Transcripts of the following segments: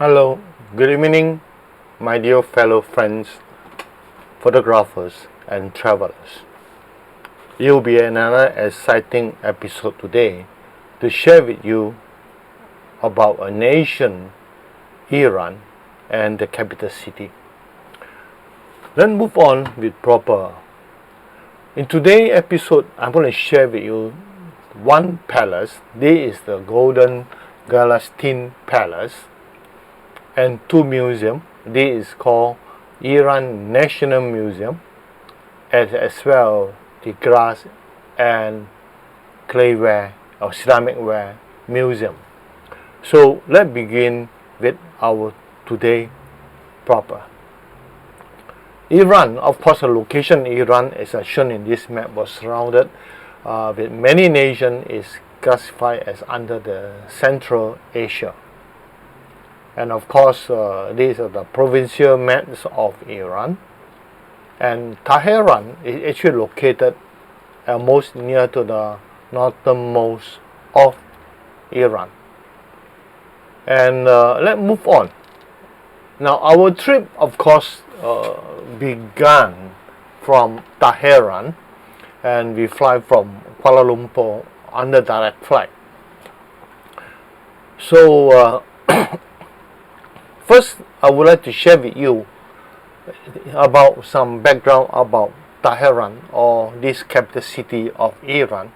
Hello, good evening, my dear fellow friends, photographers and travelers. It will be another exciting episode today to share with you about a nation, Iran, and the capital city. Let's move on with proper. In today's episode, I'm going to share with you one palace. This is the Golestan Palace, and two museums. This is called Iran National Museum, as well the glass and clayware or ceramicware museum. So let's begin with our today proper. Iran, of course, the location in Iran as shown in this map was surrounded with many nations, is classified as under the Central Asia. And of course, these are the provincial maps of Iran. And Tehran is actually located most near to the northernmost of Iran. And let's move on. Now, our trip, of course, began from Tehran, and we fly from Kuala Lumpur under direct flight. So, first, I would like to share with you about some background about Tehran, or this capital city of Iran.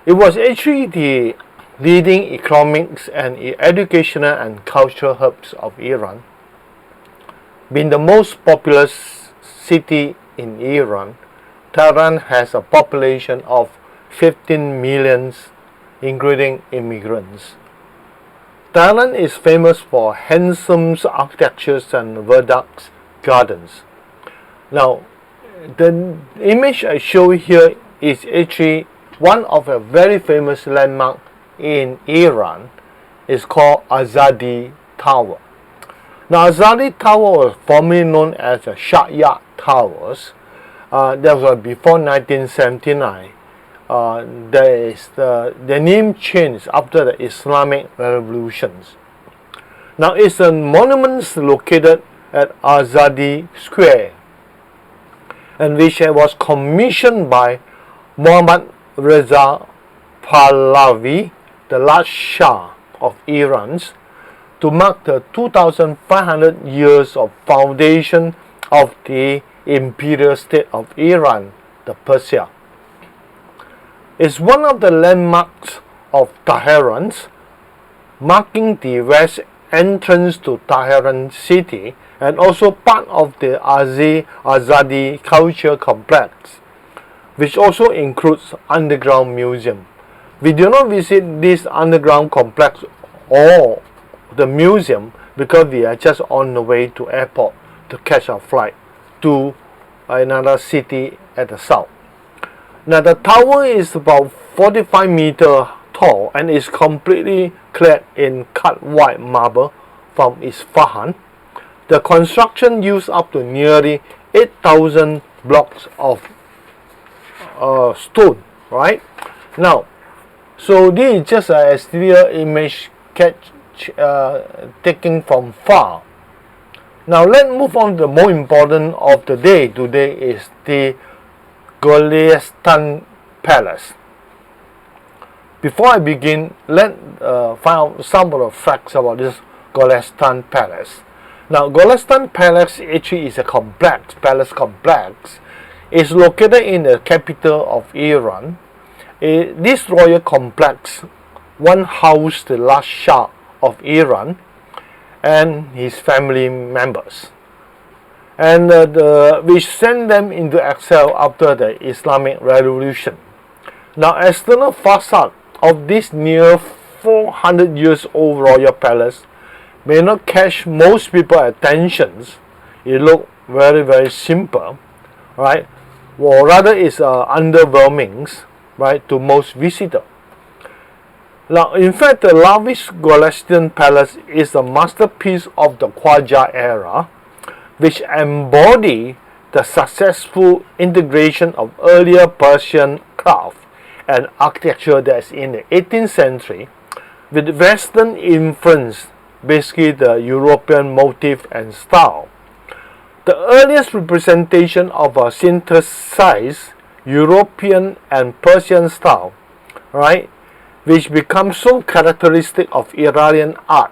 It was actually the leading economics and educational and cultural hubs of Iran, being the most populous city in Iran. Tehran has a population of 15 million, including immigrants. Tehran is famous for handsome architectures and verdant gardens. Now, the image I show here is actually one of a very famous landmark in Iran. It's called Azadi Tower. Now, Azadi Tower was formerly known as the Shah Towers. That was before 1979. The name changed after the Islamic revolutions. Now, it's a monument located at Azadi Square, and which was commissioned by Muhammad Reza Pahlavi, the last Shah of Iran, to mark the 2,500 years of foundation of the imperial state of Iran, the Persia. It's one of the landmarks of Tehran, marking the west entrance to Tehran city, and also part of the Azadi Culture Complex, which also includes underground museum. We do not visit this underground complex or the museum because we are just on the way to airport to catch our flight to another city at the south. Now, the tower is about 45 meters tall and is completely clad in cut white marble from Isfahan. The construction used up to nearly 8,000 blocks of stone, right? Now, so this is just an exterior image taken from far. Now, let's move on to the more important of the day. Today is the Golestan Palace. Before I begin, let's find out some of the facts about this Golestan Palace. Now, Golestan Palace actually is a palace complex. It's located in the capital of Iran. This royal complex once housed the last Shah of Iran and his family members, and which sent them into exile after the Islamic Revolution. Now, external facade of this near 400 years old royal palace may not catch most people's attention. It looks very, very simple, right? Or rather, it's underwhelming, right, to most visitors. Now, in fact, the lavish Golestan Palace is a masterpiece of the Qajar era, which embody the successful integration of earlier Persian craft and architecture that's in the 18th century with Western influence basically the European motif and style. The earliest representation of a synthesized European and Persian style, right, which becomes so characteristic of Iranian art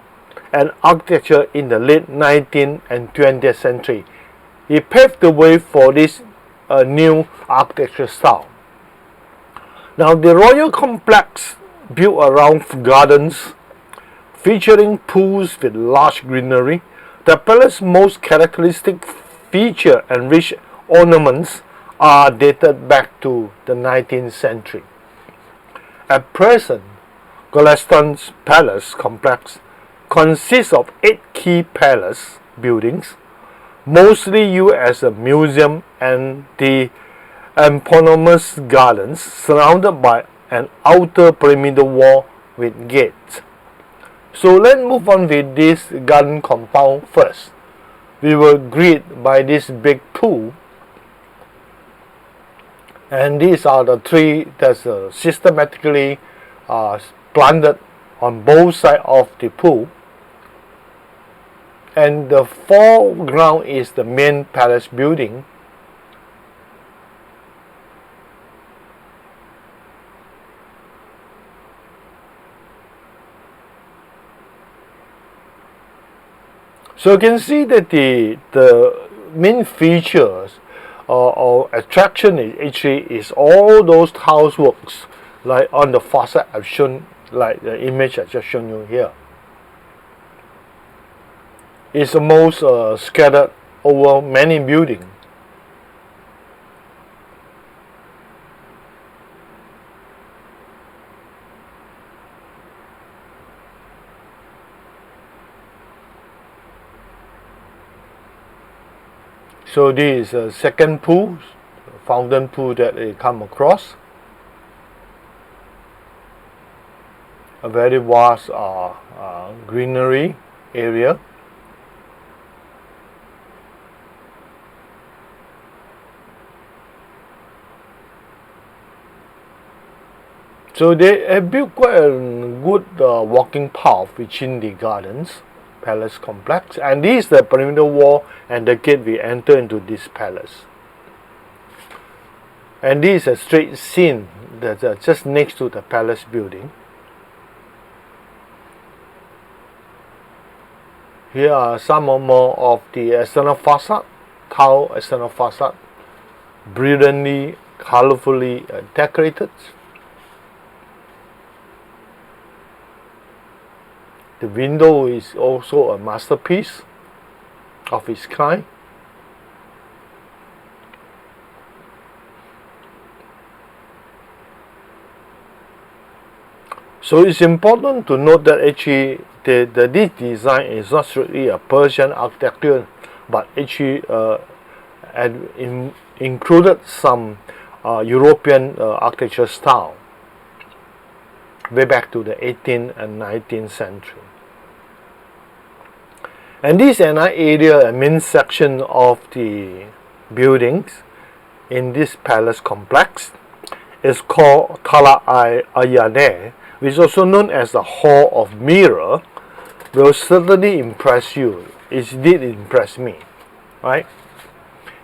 and architecture in the late 19th and 20th century. It paved the way for this new architecture style. Now, the royal complex built around gardens featuring pools with large greenery, the palace's most characteristic feature and rich ornaments are dated back to the 19th century. At present, Golestan Palace Complex consists of 8 key palace buildings, mostly used as a museum, and the eponymous gardens surrounded by an outer perimeter wall with gates. So let's move on with this garden compound first. We were greeted by this big pool, and these are the tree that's systematically planted on both sides of the pool, and the foreground is the main palace building. So you can see that the main features or attraction is all those houseworks, like on the facade I've shown, like the image I just shown you here. It's the most scattered over many buildings. So this is a second pool, fountain pool that they come across. A very vast greenery area. So they have built quite a good walking path within the gardens. Palace complex, and this is the perimeter wall and the gate we enter into this palace. And this is a straight scene that's just next to the palace building. Here are some more of the external facade, tile external facade, brilliantly, colorfully decorated. The window is also a masterpiece of its kind. So it's important to note that actually this design is not strictly a Persian architecture, but actually included some European architecture style way back to the 18th and 19th century. And this is another area, a main section of the buildings in this palace complex is called Tala Ayane, which is also known as the Hall of Mirror. Will certainly impress you. It did impress me, right?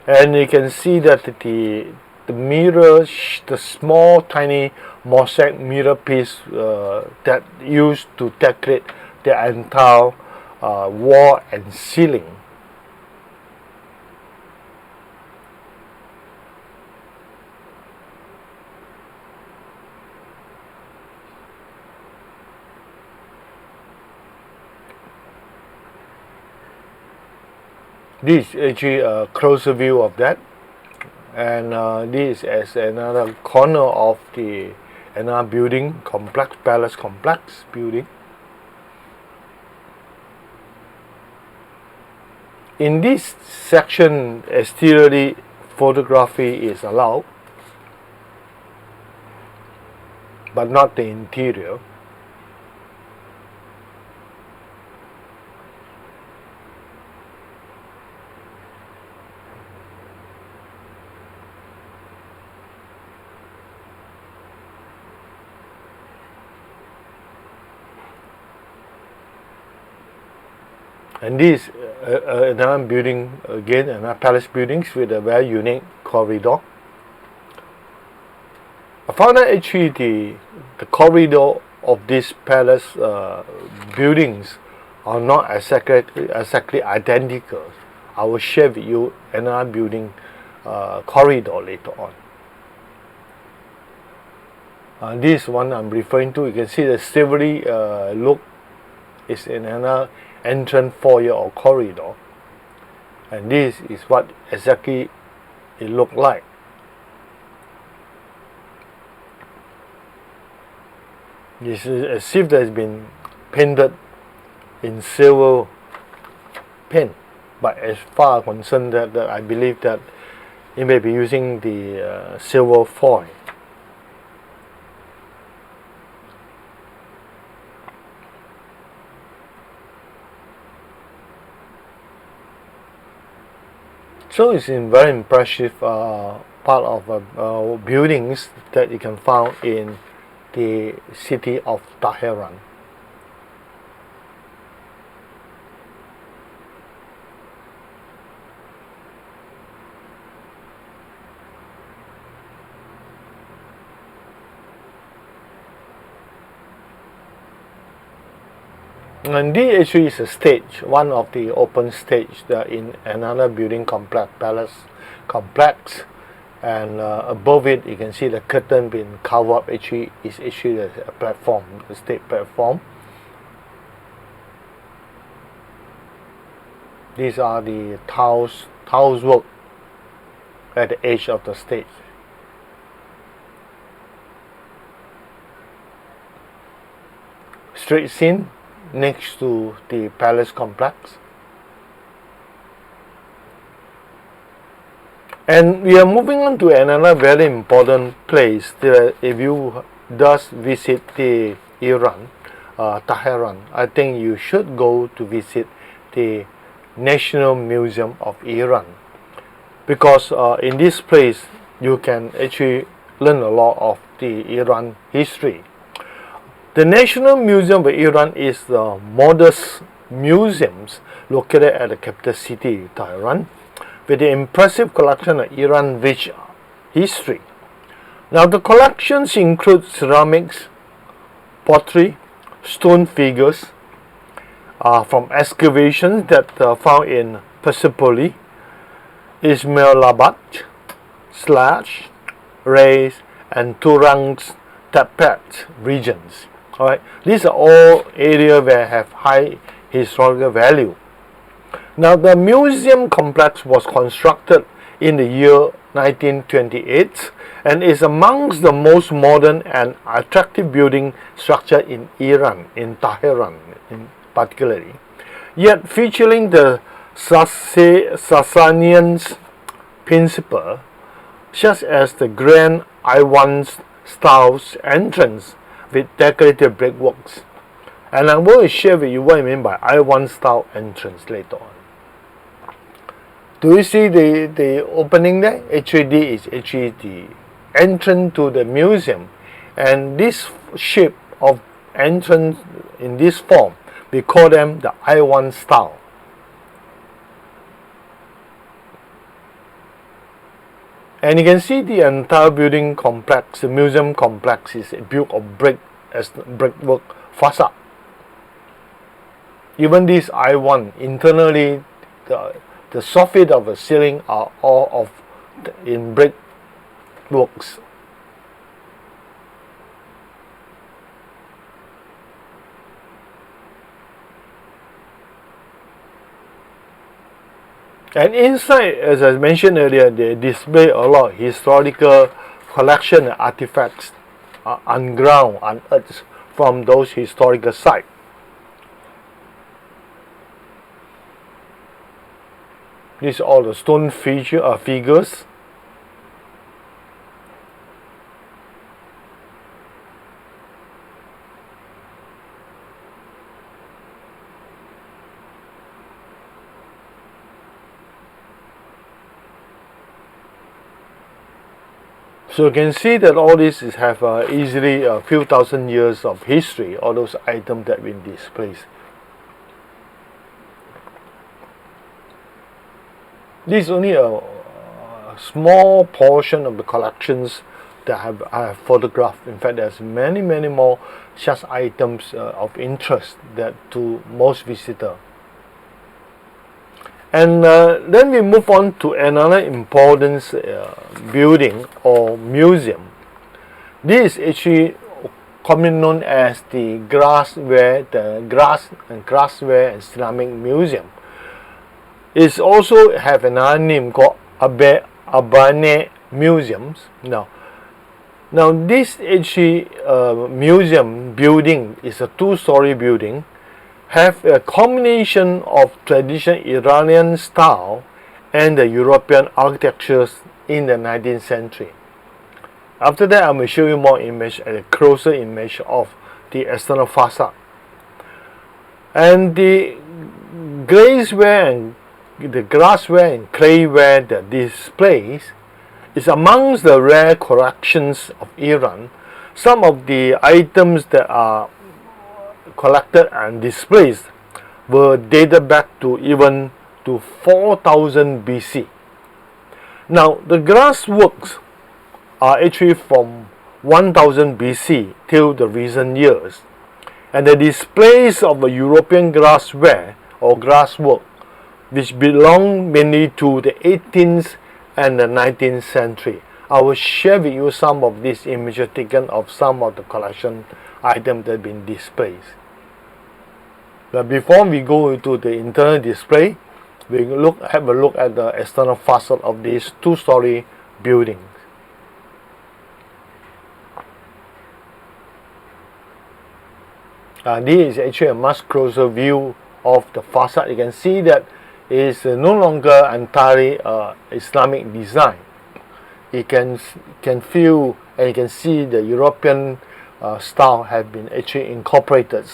And you can see that the mirror, the small tiny mosaic mirror piece that used to decorate the entire wall and ceiling. This is actually a closer view of that, and this is another corner of the another building complex, palace complex building. In this section, exterior photography is allowed, but not the interior. And this another building again, another palace buildings with a very unique corridor. I found that actually the corridor of these palace buildings are not exactly identical. I will share with you another building corridor later on. This one I'm referring to, you can see the silvery look is in another entrance foyer or corridor, and this is what exactly it looked like. This is as if that has been painted in silver paint, but as far as concerned that I believe that it may be using the silver foil. So it's a very impressive part of buildings that you can find in the city of Tehran. And this actually is a stage, one of the open stage in another building complex, palace complex, and above it you can see the curtain being covered up. Actually, is actually a platform, the stage platform. These are the tiles work at the edge of the stage. Street scene next to the palace complex. And we are moving on to another very important place that if you does visit the Iran, Tehran, I think you should go to visit the National Museum of Iran, because in this place you can actually learn a lot of the Iran history. The National Museum of Iran is the modest museums located at the capital city, Tehran, with an impressive collection of Iran-rich history. Now, the collections include ceramics, pottery, stone figures from excavations that are found in Persepolis, Ismailabad, Slash, Reis, and Turan's Tepat regions. Alright, these are all areas where have high historical value. Now, the museum complex was constructed in the year 1928 and is amongst the most modern and attractive building structure in Iran, in Tehran in particularly, yet featuring the Sasanian principle, such as the grand Ivan style entrance with decorative brickworks. And I'm going to share with you what I mean by Ivan style entrance later on. Do you see the opening there? Actually, is actually the entrance to the museum, and this shape of entrance in this form, we call them the Ivan style. And you can see the entire building complex, the museum complex, is built of brick as brickwork facade. Even this I1, internally, the soffit of the ceiling are all in brick works. And inside, as I mentioned earlier, they display a lot of historical collection and artifacts underground, unearthed from those historical sites. These are all the stone figures. So you can see that all this have easily a few thousand years of history, all those items that have been displayed. This is only a small portion of the collections that I have photographed. In fact, there's many more such items of interest that to most visitors. And then we move on to another important building or museum. This is actually commonly known as the Glass and Ceramic Museum. It also have another name called Abane Museums. Now this actually museum building is a two-story building, have a combination of traditional Iranian style and the European architectures in the 19th century. After that, I'm going to show you more image, a closer image of the external facade. And the glassware and clayware that displays is amongst the rare collections of Iran. Some of the items that are collected and displayed were dated back to even to 4000 BC. Now, the glass works are actually from 1000 BC till the recent years, and the displays of the European glassware or glasswork, which belong mainly to the 18th and the 19th century. I will share with you some of these images taken of some of the collection items that have been displayed. But before we go into the internal display, we have a look at the external facade of these two-story buildings. This is actually a much closer view of the facade. You can see that it is no longer entirely Islamic design. You can feel and you can see the European style have been actually incorporated.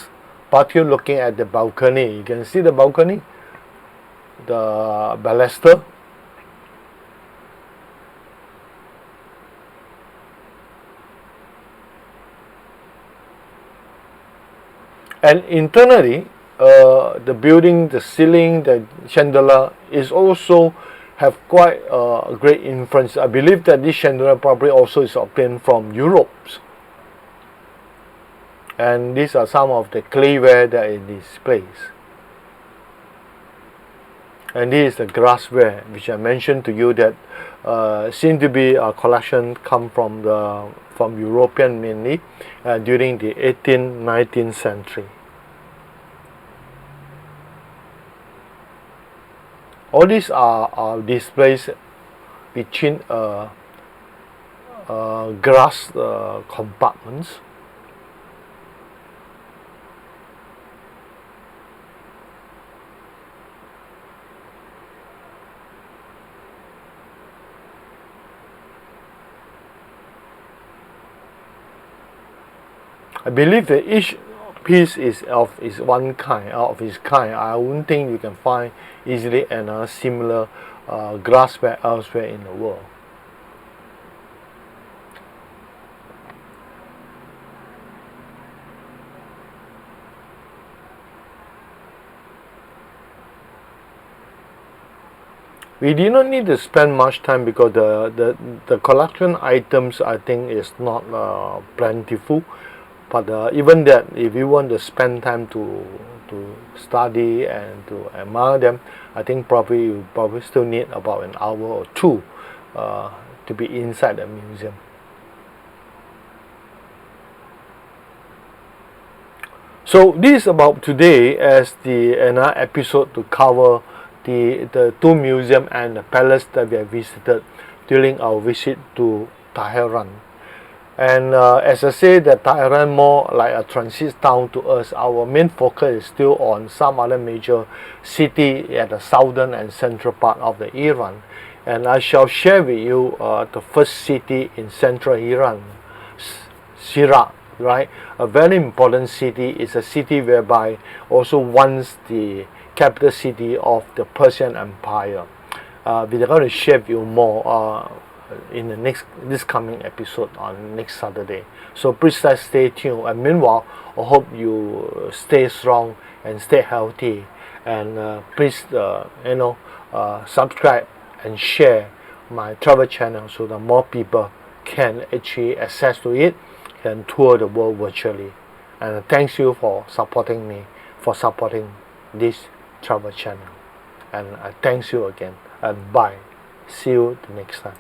Particularly looking at the balcony, you can see the balcony, the baluster. And internally, the building, the ceiling, the chandelier is also have quite a great influence. I believe that this chandelier probably also is obtained from Europe. And these are some of the clayware that is displayed. And this is the glassware, which I mentioned to you that seem to be a collection come from European mainly during the 18th, 19th century. All these are displays between glass compartments. I believe that each piece is of its kind. I wouldn't think you can find easily another similar glassware elsewhere in the world. We did not need to spend much time because the collection items I think is not plentiful. But even that, if you want to spend time to study and to admire them, I think you probably still need about an hour or two to be inside the museum. So this is about today as another episode to cover the two museums and the palace that we have visited during our visit to Tehran. And as I say, that Tehran more like a transit town to us. Our main focus is still on some other major city at the southern and central part of the Iran. And I shall share with you the first city in central Iran, Shiraz, right? A very important city. It's a city whereby also once the capital city of the Persian Empire. We're going to share with you more in this coming episode on next Saturday. So please stay tuned. And meanwhile, I hope you stay strong and stay healthy. And please, subscribe and share my travel channel so that more people can actually access to it, can tour the world virtually. And thanks you for supporting me, for supporting this travel channel. And I thanks you again, and bye. See you the next time.